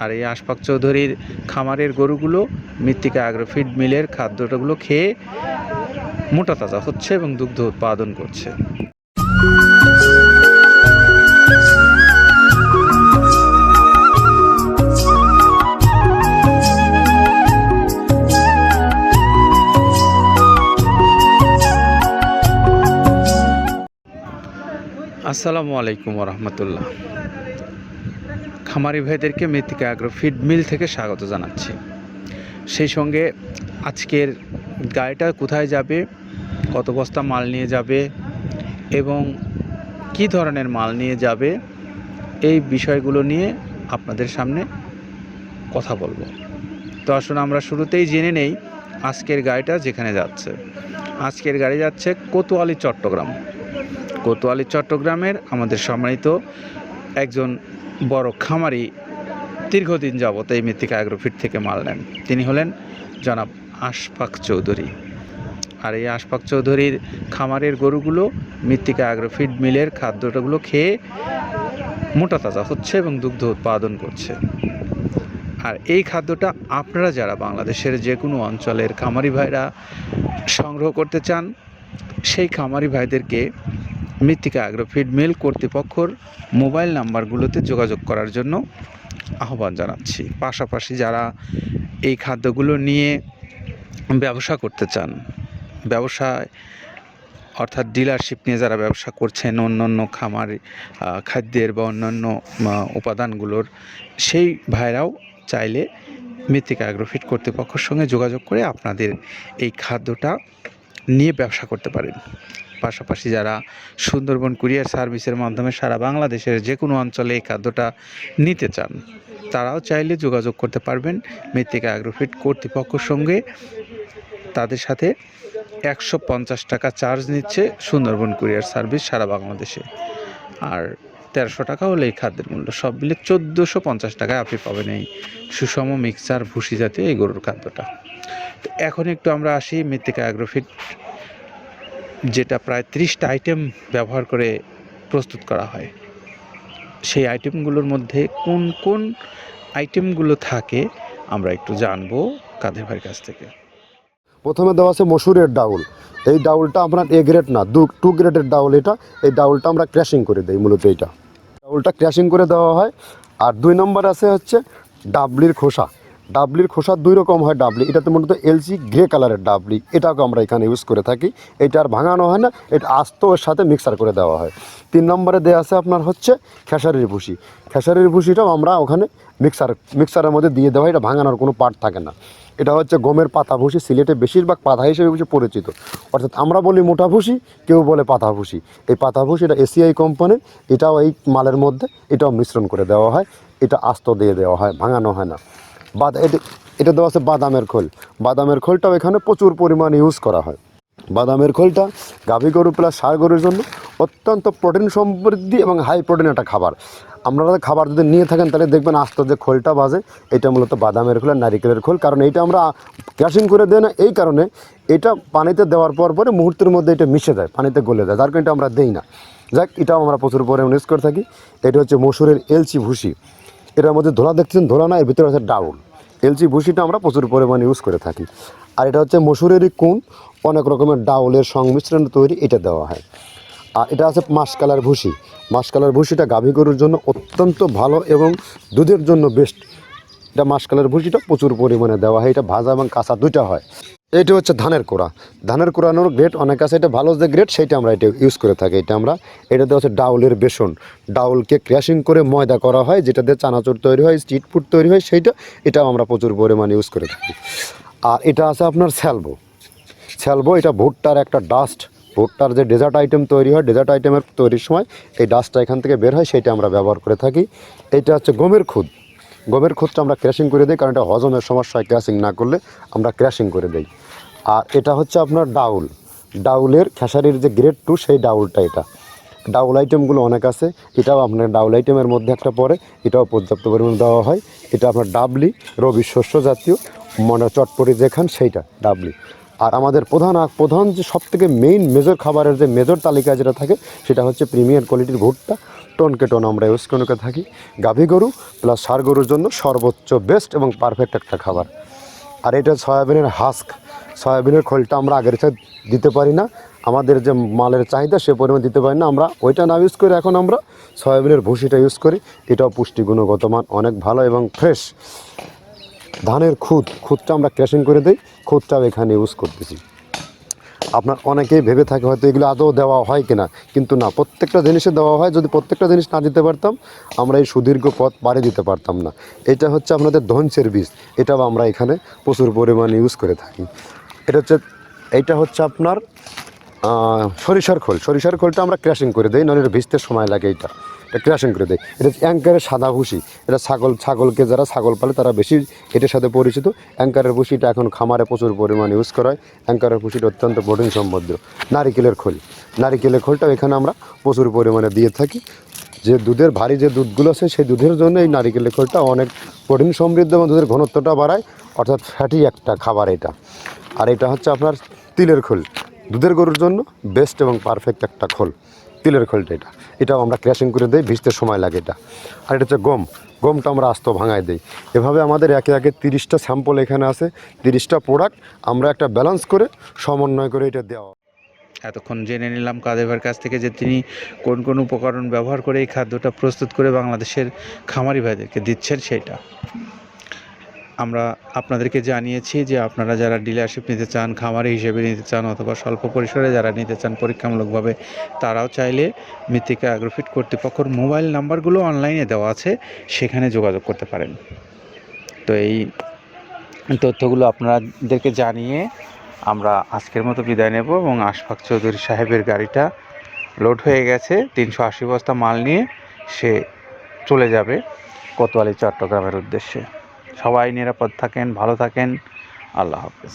আর এই আশফাক চৌধুরীর খামারের গরুগুলো মৃত্তিকা অ্যাগ্রো ফিড মিলের খাদ্যটাগুলো খেয়ে মোটা তাজা হচ্ছে এবং দুগ্ধ উৎপাদন করছে। আসসালামু আলাইকুম রহমতুল্লাহ। খামারি ভাইদেরকে মৃত্তিকা অ্যাগ্রো ফিড মিল থেকে স্বাগত জানাচ্ছি। সেই সঙ্গে আজকের গাড়িটা কোথায় যাবে, কত বস্তা মাল নিয়ে যাবে এবং কি ধরনের মাল নিয়ে যাবে, এই বিষয়গুলো নিয়ে আপনাদের সামনে কথা বলবো। তো আসুন আমরা শুরুতেই জেনে নেই আজকের গাড়িটা যেখানে যাচ্ছে। আজকের গাড়ি যাচ্ছে কোতোয়ালি চট্টগ্রাম। কোতোয়ালি চট্টগ্রামের আমাদের সম্মানিত একজন বড় খামারি, দীর্ঘদিন যাবত এই মৃত্তিকা অ্যাগ্রো ফিড থেকে মাল নেন। তিনি হলেন জনাব আশফাক চৌধুরী। আর এই আশফাক চৌধুরীর খামারের গরুগুলো মৃত্তিকা অ্যাগ্রো ফিড মিলের খাদ্যটাগুলো খেয়ে মোটা তাজা হচ্ছে এবং দুগ্ধ উৎপাদন করছে। আর এই খাদ্যটা আপনারা যারা বাংলাদেশের যে কোনো অঞ্চলের খামারি ভাইরা সংগ্রহ করতে চান, সেই খামারি ভাইদেরকে মৃত্তিকা অ্যাগ্রো ফিড মিল কর্তৃপক্ষর মোবাইল নাম্বারগুলোতে যোগাযোগ করার জন্য আহ্বান জানাচ্ছি। পাশাপাশি যারা এই খাদ্যগুলো নিয়ে ব্যবসা করতে চান, ব্যবসায় অর্থাৎ ডিলারশিপ নিয়ে যারা ব্যবসা করছেন অন্যান্য খামার খাদ্যের বা অন্যান্য উপাদানগুলোর, সেই ভাইরাও চাইলে মৃত্তিকা অ্যাগ্রো ফিড কর্তৃপক্ষের সঙ্গে যোগাযোগ করে আপনাদের এই খাদ্যটা নিয়ে ব্যবসা করতে পারেন। পাশাপাশি যারা সুন্দরবন কুরিয়ার সার্ভিসের মাধ্যমে সারা বাংলাদেশের যে কোনো অঞ্চলে এই খাদ্যটা নিতে চান, তারাও চাইলে যোগাযোগ করতে পারবেন মৃত্তিকা অ্যাগ্রো ফিড কর্তৃপক্ষের সঙ্গে। তাদের সাথে 150 টাকা চার্জ নিচ্ছে সুন্দরবন কুরিয়ার সার্ভিস সারা বাংলাদেশে, আর 1300 টাকা হলো এই খাদ্যের মূল্য। সব মিলে 1450 টাকায় আপনি পাবেন এই সুষম মিক্সচার ভুসি জাতীয় এই গরুর খাদ্যটা। তো এখন একটু আমরা আসি মৃত্তিকা অ্যাগ্রো ফিড, যেটা প্রায় 30টা আইটেম ব্যবহার করে প্রস্তুত করা হয়। সেই আইটেমগুলোর মধ্যে কোন কোন আইটেমগুলো থাকে আমরা একটু জানবো কাদের ভাইয়ের কাছ থেকে। প্রথমে দেওয়া আছে মসুরের ডাউল। এই ডাউলটা আপনার এ গ্রেড না, 2 গ্রেডের ডাউল এটা। এই ডাউলটা আমরা ক্র্যাশিং করে দিই, মূলত এইটা ডাউলটা ক্র্যাশিং করে দেওয়া হয়। আর 2 নম্বর আছে হচ্ছে ডাবলির খোসা। ডাবলির খোসা 2 রকম হয় ডাবলি, এটাতে মূলত এলসি গ্রে কালারের ডাবলি, এটাকে আমরা এখানে ইউজ করে থাকি। এটা আর ভাঙানো হয় না, এটা আস্ত ওর সাথে মিক্সার করে দেওয়া হয়। 3 নম্বরে দেওয়া আছে আপনার হচ্ছে খেসারির ভুসি। খেসারির ভুসিটাও আমরা ওখানে মিক্সারের মধ্যে দিয়ে দেওয়া হয়, এটা ভাঙানোর কোনো পার্ট থাকে না। এটা হচ্ছে গমের পাতা ভুসি, সিলেটে বেশিরভাগ পাতা হিসেবে পরিচিত। অর্থাৎ আমরা বলি মোটা ভুসি, কেউ বলে পাতা ভুসি। এই পাতা ভুসি এটা এসিআই কোম্পানির, এটাও এই মালের মধ্যে এটাও মিশ্রণ করে দেওয়া হয়, এটা আস্ত দিয়ে দেওয়া হয়, ভাঙানো হয় না। এটা দেওয়া আছে বাদামের খোল। বাদামের খোলটাও এখানে প্রচুর পরিমাণে ইউজ করা হয়। বাদামের খোলটা গাভী গরু প্লাস ষাঁড় গরুর জন্য অত্যন্ত প্রোটিন সমৃদ্ধি এবং হাই প্রোটিন একটা খাবার। আপনারা খাবার যদি নিয়ে থাকেন তাহলে দেখবেন আস্ত যে খোলটা বাজে, এটা মূলত বাদামের খোল আর নারিকেলের খোল। কারণ এইটা আমরা ক্র্যাশিং করে দেয় না, এই কারণে এটা পানিতে দেওয়ার পরে মুহূর্তের মধ্যে এটা মিশে যায়, পানিতে গলে যায়, যার কারণে এটা আমরা দেই না। যাক, এটাও আমরা প্রচুর পরিমাণে ইউজ করে থাকি। এটা হচ্ছে মসুরের এলচি ভুসি। এটার মধ্যে ধোলা দেখছেন, ধোলা না, এর ভিতরে আছে ডাউল। এলচি ভুসিটা আমরা প্রচুর পরিমাণে ইউজ করে থাকি। আর এটা হচ্ছে মসুরেরই কুন, অনেক রকমের ডাউলের সংমিশ্রণ তৈরি, এটা দেওয়া হয়। আর এটা আছে মাসকালার ভুসি। মাসকালার ভুসিটা গাভী গরুর জন্য অত্যন্ত ভালো এবং দুধের জন্য বেস্ট। এটা মাসকালার ভুসিটা প্রচুর পরিমাণে দেওয়া হয়, এটা ভাজা এবং কাঁচা দুইটা হয়। এটা হচ্ছে ধানের কোড়া। ধানের কোড়ানোর গ্রেড অনেক আছে, এটা ভালো যে গ্রেড সেইটা আমরা এটা ইউজ করে থাকি। এটা দেওয়া হচ্ছে ডাউলের বেসন। ডাউলকে ক্র্যাশিং করে ময়দা করা হয়, যেটা দিয়ে চানাচুর তৈরি হয়, স্ট্রিট ফুড তৈরি হয়, এটাও আমরা প্রচুর পরিমাণে ইউজ করে থাকি। আর এটা আছে আপনার স্যালবো। এটা ভুট্টার একটা ডাস্ট। ভুট্টার যে ডেজার্ট আইটেম তৈরি হয়, ডেজার্ট আইটেমের তৈরির সময় এই ডাস্টটা এখান থেকে বের হয়, সেইটা আমরা ব্যবহার করে থাকি। এটা হচ্ছে গমের খুদ। গমের খুদটা আমরা ক্র্যাশিং করে দিই, কারণ এটা হজমের সমস্যা হয়, ক্র্যাশিং না করলে আমরা ক্র্যাশিং করে দিই। আর এটা হচ্ছে আপনার ডাউলের খেসারির যে গ্রেড 2, সেই ডাউলটা। এটা ডাউল আইটেমগুলো অনেক আছে, এটাও আপনার ডাউল আইটেমের মধ্যে একটা পড়ে, এটাও পর্যাপ্ত পরিমাণে দেওয়া হয়। এটা আপনার ডাবলি, রবি শস্য জাতীয়, চটপটি যেখান সেইটা ডাবলি। আর আমাদের প্রধান যে সবথেকে মেজর খাবারের যে মেজর তালিকা যেটা থাকে, সেটা হচ্ছে প্রিমিয়ার কোয়ালিটির ভুট্টা। টন কে টন আমরা ইউজ করে থাকি। গাভী গরু প্লাস ষাঁড় গরুর জন্য সর্বোচ্চ বেস্ট এবং পারফেক্ট একটা খাবার। আর এটা সয়াবিনের হাস্ক, সয়াবিনের খোলটা আমরা আগের সাথে দিতে পারি না, আমাদের যে মালের চাহিদা সে পরিমাণ দিতে পারি না, আমরা ওইটা না ইউজ করে এখন আমরা সয়াবিনের ভুসিটা ইউজ করি। এটাও পুষ্টি গুণগত মান অনেক ভালো এবং ফ্রেশ। ধানের খুদটা আমরা ক্র্যাশিং করে দিই, খুদটাও এখানে ইউজ করতেছি। আপনার অনেকেই ভেবে থাকে হয়তো এগুলো আদৌ দেওয়া হয় কিনা, কিন্তু না, প্রত্যেকটা জিনিসে দেওয়া হয়। যদি প্রত্যেকটা জিনিস না দিতে পারতাম আমরা এই সুদীর্ঘ পথ পাড়ি দিতে পারতাম না। এটা হচ্ছে আপনাদের ধনসের বীজ, এটাও আমরা এখানে প্রচুর পরিমাণে ইউজ করে থাকি। এইটা হচ্ছে আপনার সরিষার খোলটা আমরা ক্র্যাশিং করে দিই, নাহলে এটা ভিজতে সময় লাগে। এটা ক্র্যাশিং করে দেয়। এটা অ্যাঙ্কারের সাদা ভুসি, এটা ছাগলকে যারা ছাগল পালে তারা বেশি এটার সাথে পরিচিত। অ্যাঙ্কারের ভুসিটা এখন খামারে প্রচুর পরিমাণে ইউজ করা হয়। অ্যাঙ্কারের ভুসিটা অত্যন্ত প্রোটিন সমৃদ্ধ। নারিকেলের খোলটাও এখানে আমরা প্রচুর পরিমাণে দিয়ে থাকি। যে দুধের ভারী যে দুধগুলো আছে সেই দুধের জন্য এই নারিকেলের খোলটা অনেক প্রোটিন সমৃদ্ধ এবং দুধের ঘনত্বটা বাড়ায়, অর্থাৎ ফ্যাটি একটা খাবার এটা। আর এটা হচ্ছে আপনার তিলের খোল, দুধের গরুর জন্য বেস্ট এবং পারফেক্ট একটা খোল, তিলের খোলটা। এটাও আমরা ক্র্যাশিং করে দিই, ভিজতে সময় লাগে এটা। আর এটা হচ্ছে গমটা আমরা আস্ত ভাঙায় দিই। এভাবে আমাদের একে 30টা স্যাম্পল এখানে আছে, 30টা প্রোডাক্ট আমরা একটা ব্যালেন্স করে সমন্বয় করে এটা দেওয়া। এতক্ষণ জেনে নিলাম কাদের ভাইয়ের কাছ থেকে যে তিনি কোন কোন উপকরণ ব্যবহার করে এই খাদ্যটা প্রস্তুত করে বাংলাদেশের খামারি ভাইদেরকে দিচ্ছেন। সেটা আমরা আপনাদেরকে জানিয়েছি যে আপনারা যারা ডিলারশিপ নিতে চান, খামারি হিসেবে নিতে চান, অথবা স্বল্প পরিসরে যারা নিতে চান পরীক্ষামূলকভাবে, তারাও চাইলে মৃত্তিকা অ্যাগ্রোফিট কর্তৃপক্ষের মোবাইল নাম্বারগুলো অনলাইনে দেওয়া আছে, সেখানে যোগাযোগ করতে পারেন। তো এই তথ্যগুলো আপনাদেরকে জানিয়ে আমরা আজকের মতো বিদায় নেব এবং আশফাক চৌধুরী সাহেবের গাড়িটা লোড হয়ে গেছে 380 বস্তা মাল নিয়ে। সে চলে যাবে কোতোয়ালি চট্টগ্রামের উদ্দেশ্যে। সবাই নিরাপদ থাকেন, ভালো থাকেন। আল্লাহ হাফেজ।